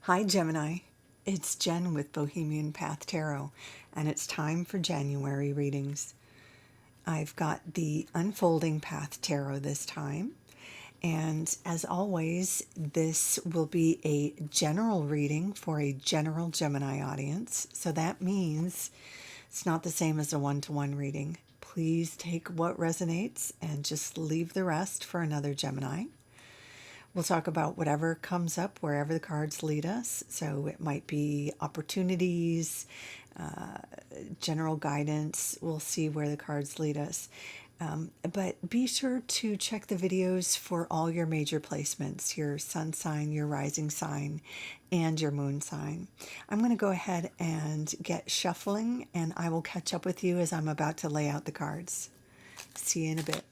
Hi Gemini, it's Jen with Bohemian Path Tarot, and it's time for January readings. I've got the Unfolding Path Tarot this time, and as always, this will be a general reading for a general Gemini audience, so that means it's not the same as a one-to-one reading. Please take what resonates and just leave the rest for another Gemini. We'll talk about whatever comes up wherever the cards lead us. So it might be opportunities, uh, general guidance. We'll see where the cards lead us. But be sure to check the videos for all your major placements, your sun sign, your rising sign, and your moon sign. I'm going to go ahead and get shuffling, and I will catch up with you as I'm about to lay out the cards. See you in a bit.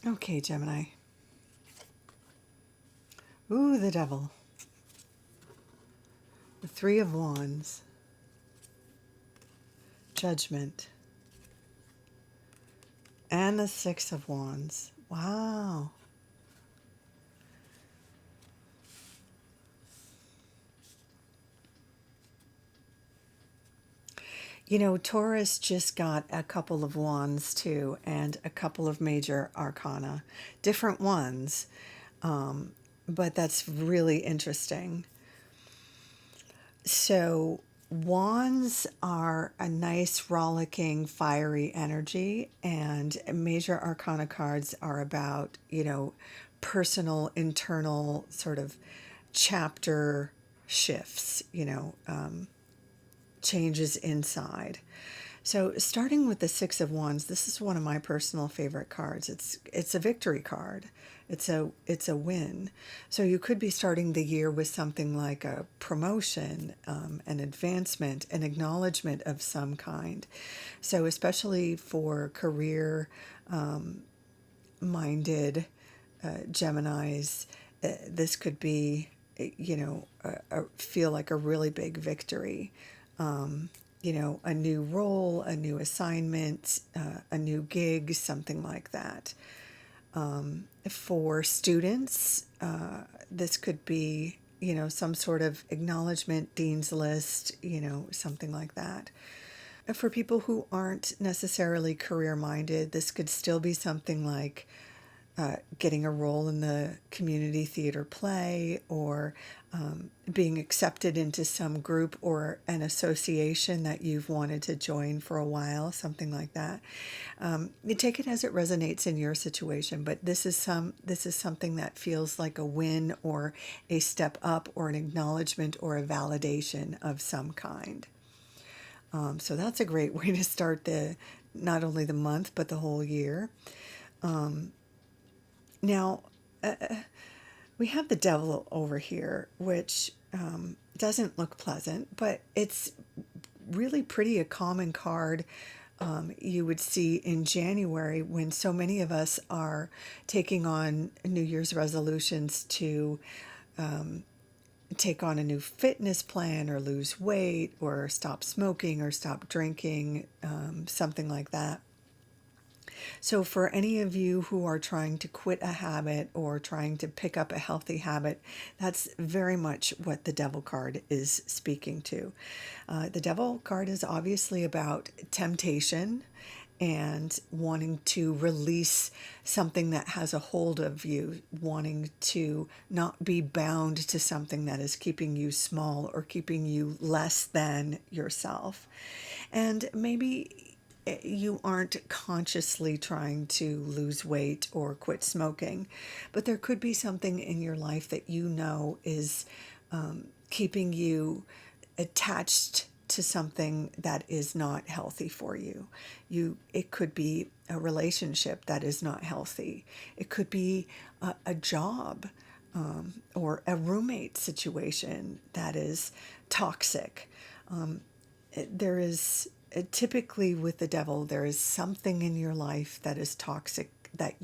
Okay, Gemini. Ooh, the devil. The Three of Wands. Judgment. And the Six of Wands. Wow. You know, Taurus just got a couple of wands too, and a couple of major arcana. Different ones, but that's really interesting. So, wands are a nice, rollicking, fiery energy, and major arcana cards are about, personal, internal sort of chapter shifts, changes inside. So starting with the Six of Wands, this is one of my personal favorite cards. It's a victory card. It's a win. So you could be starting the year with something like a promotion, an advancement, an acknowledgement of some kind. So especially for career minded Geminis, this could be, feel like a really big victory. A new role, a new assignment, a new gig, something like that. For students, this could be, some sort of acknowledgement, dean's list, something like that. For people who aren't necessarily career minded, this could still be something like getting a role in the community theater play, or being accepted into some group or an association that you've wanted to join for a while, something like that. You take it as it resonates in your situation, but this is something that feels like a win or a step up or an acknowledgement or a validation of some kind. So that's a great way to start the not only the month but the whole year. Now, we have the devil over here, which doesn't look pleasant, but it's really pretty a common card you would see in January when so many of us are taking on New Year's resolutions to take on a new fitness plan or lose weight or stop smoking or stop drinking, something like that. So, for any of you who are trying to quit a habit or trying to pick up a healthy habit, that's very much what the Devil card is speaking to. The Devil card is obviously about temptation and wanting to release something that has a hold of you, wanting to not be bound to something that is keeping you small or keeping you less than yourself. And maybe you aren't consciously trying to lose weight or quit smoking, but there could be something in your life that is keeping you attached to something that is not healthy for you. It could be a relationship that is not healthy. It could be a job, or a roommate situation that is toxic. There is typically with the devil, there is something in your life that is toxic that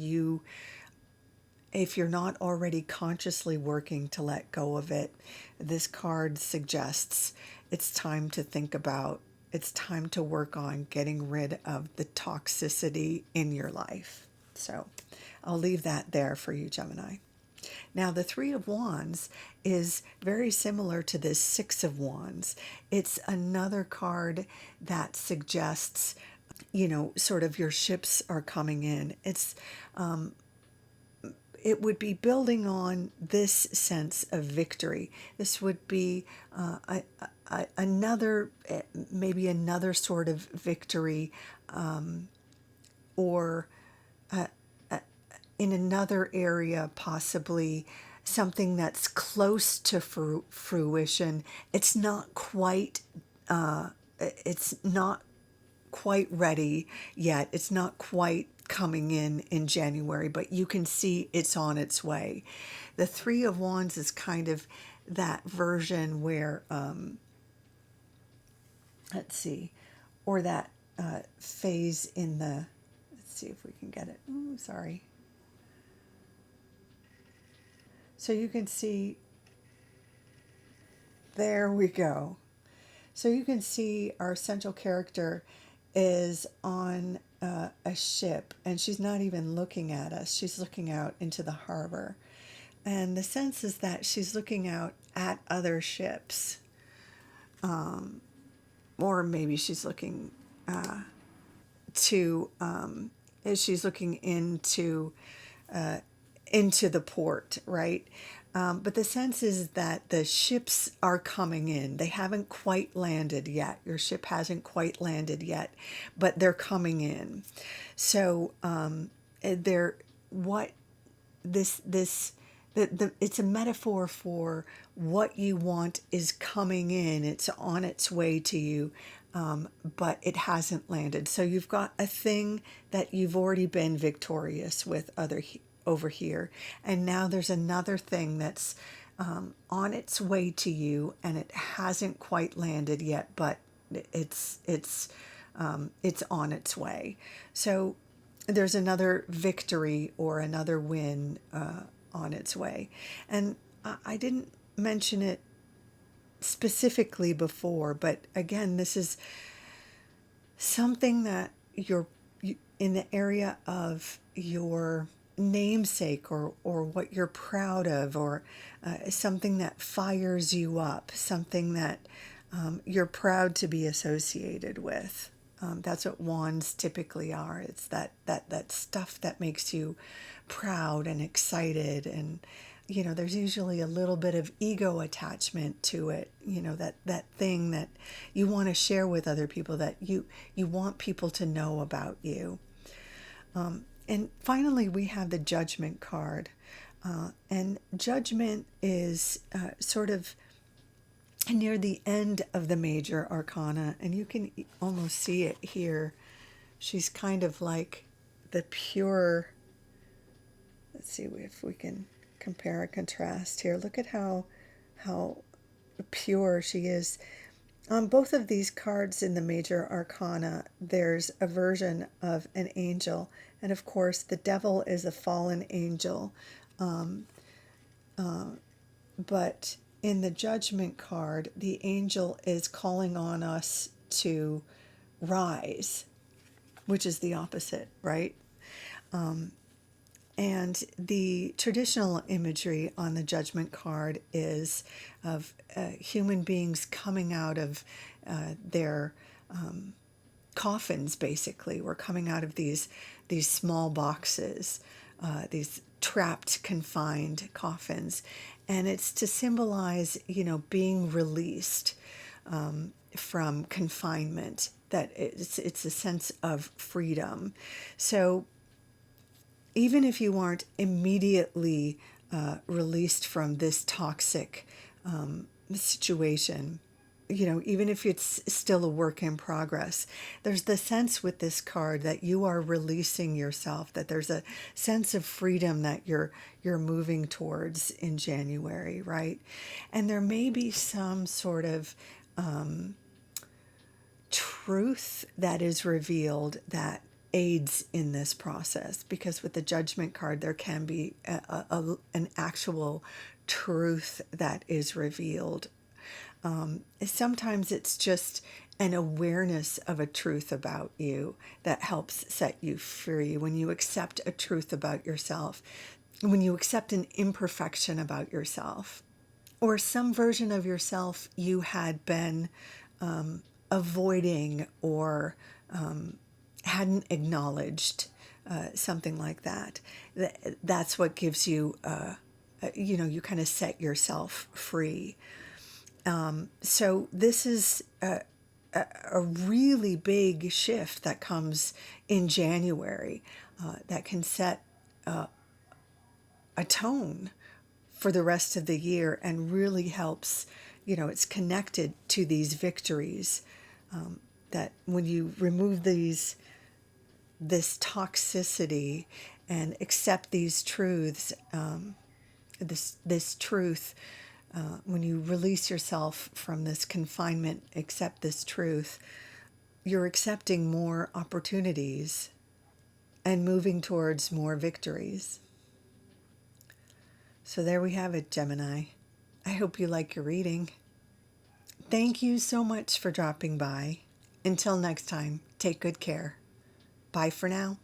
if you're not already consciously working to let go of it, this card suggests it's time to think about it's time to work on getting rid of the toxicity in your life. So I'll leave that there for you, Gemini. Now, the Three of Wands is very similar to this Six of Wands. It's another card that suggests, sort of your ships are coming in. It would be building on this sense of victory. This would be another, maybe another sort of victory, or in another area, possibly something that's close to fruition. It's not quite. It's not quite ready yet. It's not quite coming in January, but you can see it's on its way. The Three of Wands is kind of that version where, let's see, or that phase in the, let's see if we can get it. Ooh, sorry. So you can see, there we go. So you can see our central character is on a ship, and she's not even looking at us. She's looking out into the harbor. And the sense is that she's looking out at other ships. Or maybe she's looking she's looking into the port, right? But the sense is that the ships are coming in. They haven't quite landed yet. Your ship hasn't quite landed yet, but they're coming in. So they're what this it's a metaphor for what you want is coming in. It's on its way to you, but it hasn't landed. So you've got a thing that you've already been victorious with over here, and now there's another thing that's on its way to you, and it hasn't quite landed yet, but it's on its way. So there's another victory or another win on its way. And I didn't mention it specifically before, but again, this is something that you're in the area of your namesake, or what you're proud of, or something that fires you up, something that you're proud to be associated with. That's what wands typically are. It's that stuff that makes you proud and excited, and there's usually a little bit of ego attachment to it. That thing that you want to share with other people, that you want people to know about you. And finally, we have the Judgment card, and Judgment is sort of near the end of the major arcana, and you can almost see it here. She's kind of like the pure, let's see if we can compare and contrast here. Look at how pure she is. On both of these cards in the major arcana, there's a version of an angel, and of course the devil is a fallen angel, but in the Judgment card, the angel is calling on us to rise, which is the opposite, right? And the traditional imagery on the Judgment card is of human beings coming out of their coffins, basically. We're coming out of these small boxes, these trapped, confined coffins. And it's to symbolize, being released from confinement, that it's a sense of freedom. So even if you aren't immediately released from this toxic situation, even if it's still a work in progress, there's the sense with this card that you are releasing yourself, that there's a sense of freedom that you're moving towards in January, right? And there may be some sort of truth that is revealed that aids in this process, because with the Judgment card there can be an actual truth that is revealed, Sometimes it's just an awareness of a truth about you that helps set you free. When you accept a truth about yourself, when you accept an imperfection about yourself, or some version of yourself you had been avoiding or hadn't acknowledged, something like that. That's what gives you, you kind of set yourself free. So this is a really big shift that comes in January, that can set a tone for the rest of the year and really helps, it's connected to these victories, that when you remove this toxicity and accept these truths, this truth, when you release yourself from this confinement, accept this truth, you're accepting more opportunities and moving towards more victories. So there we have it, Gemini. I hope you like your reading. Thank you so much for dropping by. Until next time, take good care. Bye for now.